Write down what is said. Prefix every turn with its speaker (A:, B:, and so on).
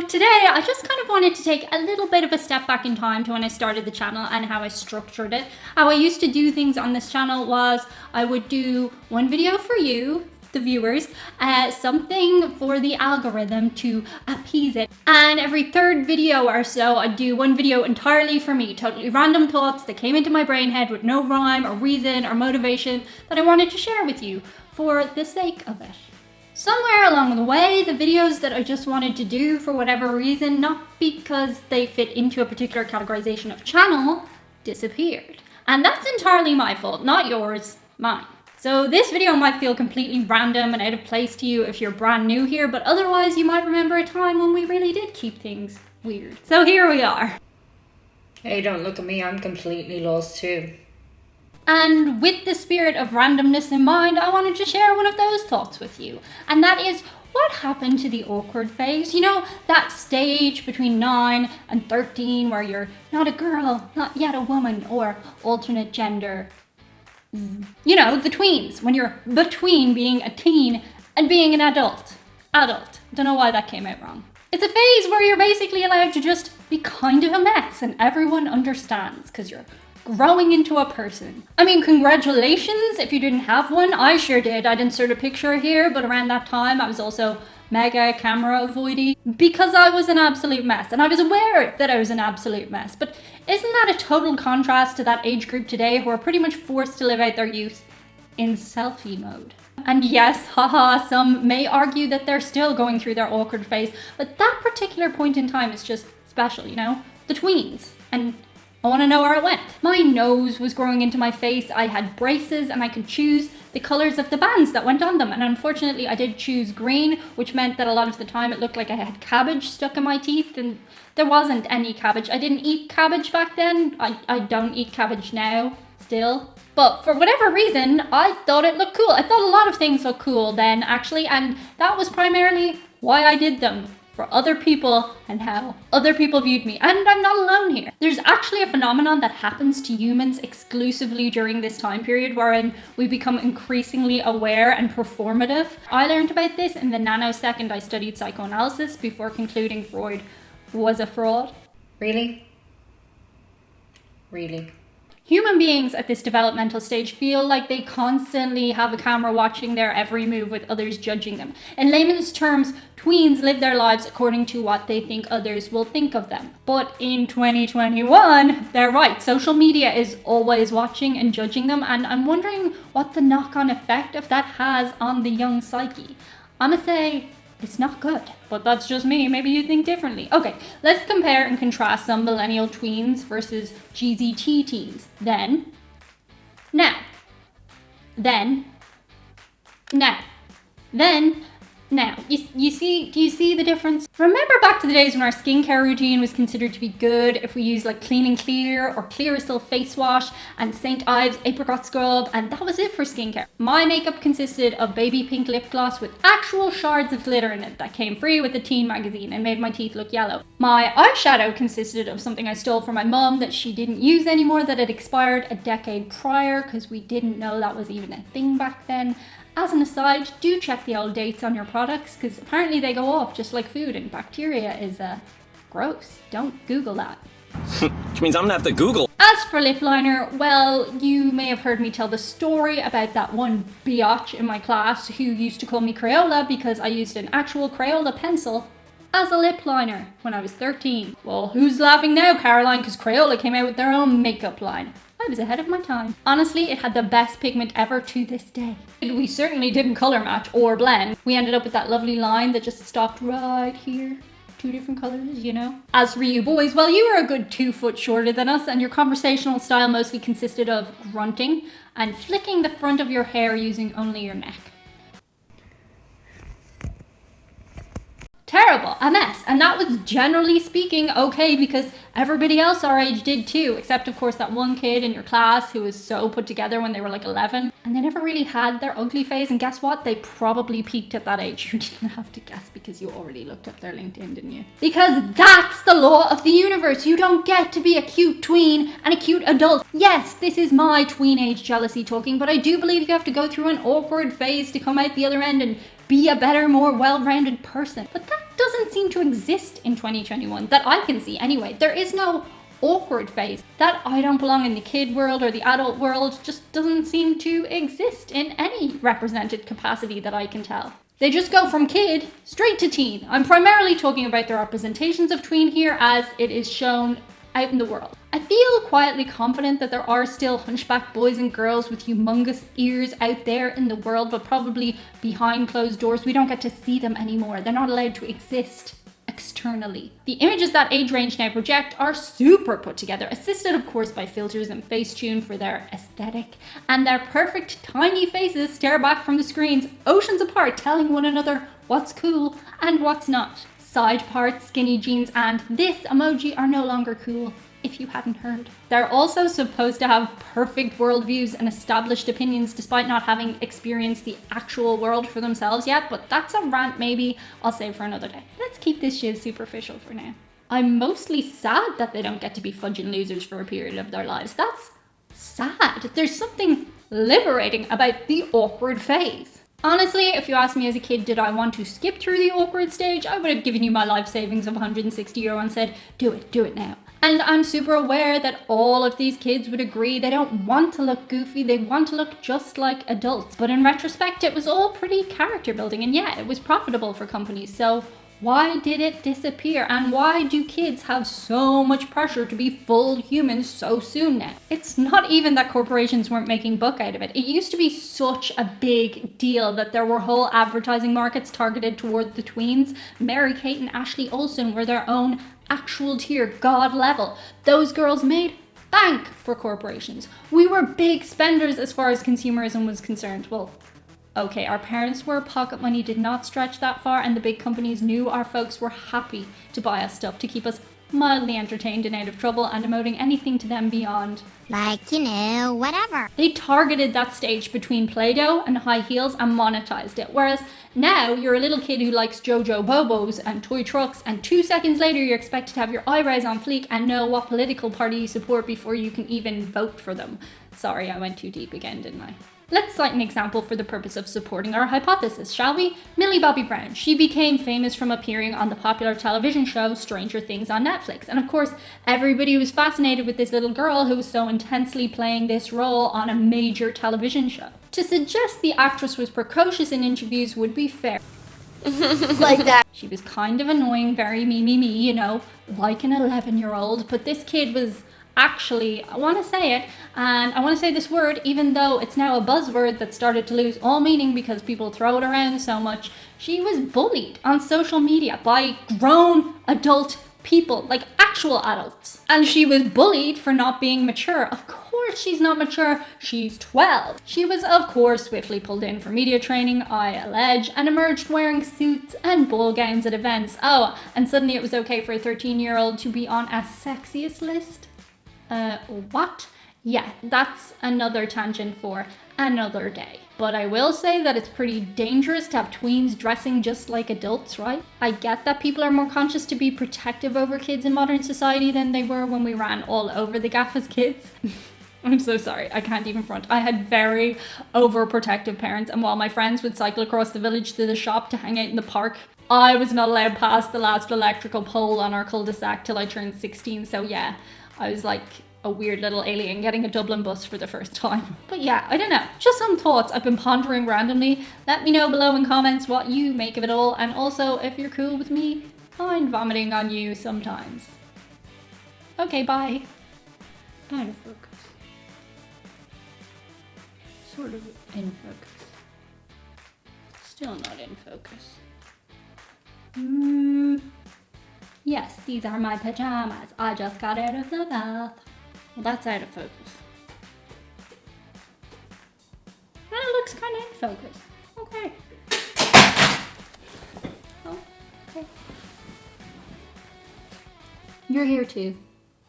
A: today I just kind of wanted to take a little bit of a step back in time to when I started the channel and how I structured it. How I used to do things on this channel was I would do one video for you, the viewers, something for the algorithm to appease it. And every third video or so, I'd do one video entirely for me, totally random thoughts that came into my brain head with no rhyme or reason or motivation that I wanted to share with you for the sake of it. Somewhere along the way, the videos that I just wanted to do for whatever reason, not because they fit into a particular categorization of channel, disappeared. And that's entirely my fault, not yours, mine. So this video might feel completely random and out of place to you if you're brand new here, but otherwise you might remember a time when we really did keep things weird. So here we are.
B: Hey, don't look at me, I'm completely lost too.
A: And with the spirit of randomness in mind, I wanted to share one of those thoughts with you. And that is, what happened to the awkward phase? You know, that stage between 9 and 13 where you're not a girl, not yet a woman, or alternate gender. You know, the tweens, when you're between being a teen and being an adult. Don't know why that came out wrong. It's a phase where you're basically allowed to just be kind of a mess and everyone understands because you're growing into a person. I mean, congratulations if you didn't have one. I sure did. I'd insert a picture here, but around that time I was also mega camera avoidy because I was an absolute mess and I was aware that I was an absolute mess. But isn't that a total contrast to that age group today who are pretty much forced to live out their youth in selfie mode? And yes, haha, some may argue that they're still going through their awkward phase, but that particular point in time is just special, you know? The tweens. And I want to know where it went. My nose was growing into my face. I had braces and I could choose the colors of the bands that went on them. And unfortunately I did choose green, which meant that a lot of the time it looked like I had cabbage stuck in my teeth and there wasn't any cabbage. I didn't eat cabbage back then. I don't eat cabbage now, still. But for whatever reason, I thought it looked cool. I thought a lot of things looked cool then, actually, and that was primarily why I did them. For other people and how other people viewed me. And I'm not alone here. There's actually a phenomenon that happens to humans exclusively during this time period wherein we become increasingly aware and performative. I learned about this in the nanosecond I studied psychoanalysis before concluding Freud was a fraud.
B: Really? Really?
A: Human beings at this developmental stage feel like they constantly have a camera watching their every move with others judging them. In layman's terms, tweens live their lives according to what they think others will think of them. But in 2021, they're right. Social media is always watching and judging them, and I'm wondering what the knock-on effect of that has on the young psyche. I'ma say, it's not good, but that's just me. Maybe you think differently. Okay, let's compare and contrast some millennial tweens versus GZT teens. Then, now. You see, do you see the difference? Remember back to the days when our skincare routine was considered to be good if we used like Clean and Clear or Clearasil face wash and St. Ives apricot scrub, and that was it for skincare. My makeup consisted of baby pink lip gloss with actual shards of glitter in it that came free with the teen magazine and made my teeth look yellow. My eyeshadow consisted of something I stole from my mum that she didn't use anymore that had expired a decade prior because we didn't know that was even a thing back then. As an aside, do check the old dates on your products because apparently they go off just like food and bacteria is gross. Don't Google that.
C: Which means I'm gonna have to Google.
A: As for lip liner, well, you may have heard me tell the story about that one biatch in my class who used to call me Crayola because I used an actual Crayola pencil as a lip liner when I was 13. Well, who's laughing now, Caroline? Because Crayola came out with their own makeup line. I was ahead of my time. Honestly, it had the best pigment ever to this day. We certainly didn't color match or blend. We ended up with that lovely line that just stopped right here. 2 different colors, you know? As for you boys, well, you were a good 2 foot shorter than us and your conversational style mostly consisted of grunting and flicking the front of your hair using only your neck. Terrible, a mess. And that was generally speaking okay because everybody else our age did too, except of course that one kid in your class who was so put together when they were like 11 and they never really had their ugly phase, and guess what? They probably peaked at that age. You didn't have to guess because you already looked up their LinkedIn, didn't you? Because that's the law of the universe. You don't get to be a cute tween and a cute adult. Yes, this is my tween age jealousy talking, but I do believe you have to go through an awkward phase to come out the other end and be a better, more well-rounded person. But that doesn't seem to exist in 2021, that I can see anyway. There is no awkward phase. That I don't belong in the kid world or the adult world just doesn't seem to exist in any represented capacity that I can tell. They just go from kid straight to teen. I'm primarily talking about the representations of tween here as it is shown out in the world. I feel quietly confident that there are still hunchback boys and girls with humongous ears out there in the world, but probably behind closed doors. We don't get to see them anymore. They're not allowed to exist externally. The images that age range now project are super put together, assisted of course by filters and Facetune for their aesthetic, and their perfect tiny faces stare back from the screens, oceans apart, telling one another what's cool and what's not. Side parts, skinny jeans, and this emoji are no longer cool, if you hadn't heard. They're also supposed to have perfect worldviews and established opinions despite not having experienced the actual world for themselves yet, but that's a rant maybe I'll save for another day. Let's keep this shit superficial for now. I'm mostly sad that they don't get to be fudging losers for a period of their lives. That's sad. There's something liberating about the awkward phase. Honestly, if you asked me as a kid, did I want to skip through the awkward stage, I would have given you my life savings of €160 and said, do it now. And I'm super aware that all of these kids would agree they don't want to look goofy, they want to look just like adults. But in retrospect, it was all pretty character building, and yeah, it was profitable for companies. So why did it disappear? And why do kids have so much pressure to be full humans so soon now? It's not even that corporations weren't making buck out of it. It used to be such a big deal that there were whole advertising markets targeted toward the tweens. Mary-Kate and Ashley Olsen were their own actual tier, god level. Those girls made bank for corporations. We were big spenders as far as consumerism was concerned. Well, okay, our parents were, pocket money did not stretch that far, and the big companies knew our folks were happy to buy us stuff to keep us mildly entertained and out of trouble, and emoting anything to them beyond.
D: Like, whatever.
A: They targeted that stage between Play-Doh and high heels and monetized it, whereas now you're a little kid who likes Jojo Bobos and toy trucks, and 2 seconds later you're expected to have your eyebrows on fleek and know what political party you support before you can even vote for them. Sorry, I went too deep again, didn't I? Let's cite an example for the purpose of supporting our hypothesis, shall we? Millie Bobby Brown. She became famous from appearing on the popular television show Stranger Things on Netflix. And of course, everybody was fascinated with this little girl who was so intensely playing this role on a major television show. To suggest the actress was precocious in interviews would be fair. Like that. She was kind of annoying, very me, like an 11-year-old. But this kid was actually, I want to say it, and I want to say this word, even though it's now a buzzword that started to lose all meaning because people throw it around so much. She was bullied on social media by grown adult people, like actual adults. And she was bullied for not being mature. Of course she's not mature, she's 12. She was, of course, swiftly pulled in for media training, I allege, and emerged wearing suits and ball gowns at events. Oh, and suddenly it was okay for a 13-year-old to be on a sexiest list? What? Yeah, that's another tangent for another day. But I will say that it's pretty dangerous to have tweens dressing just like adults, right? I get that people are more conscious to be protective over kids in modern society than they were when we ran all over the gaff as kids. I'm so sorry, I can't even front. I had very overprotective parents, and while my friends would cycle across the village to the shop to hang out in the park, I was not allowed past the last electrical pole on our cul-de-sac till I turned 16, so yeah. I was like a weird little alien getting a Dublin bus for the first time. But yeah, I don't know. Just some thoughts I've been pondering randomly. Let me know below in comments what you make of it all. And also, if you're cool with me, mind vomiting on you sometimes. Okay, bye. Out of focus. Sort of in focus. Still not in focus. Yes, these are my pajamas. I just got out of the bath. Well, that's out of focus. Well, it looks kind of in focus. Okay. Oh, okay. You're here too.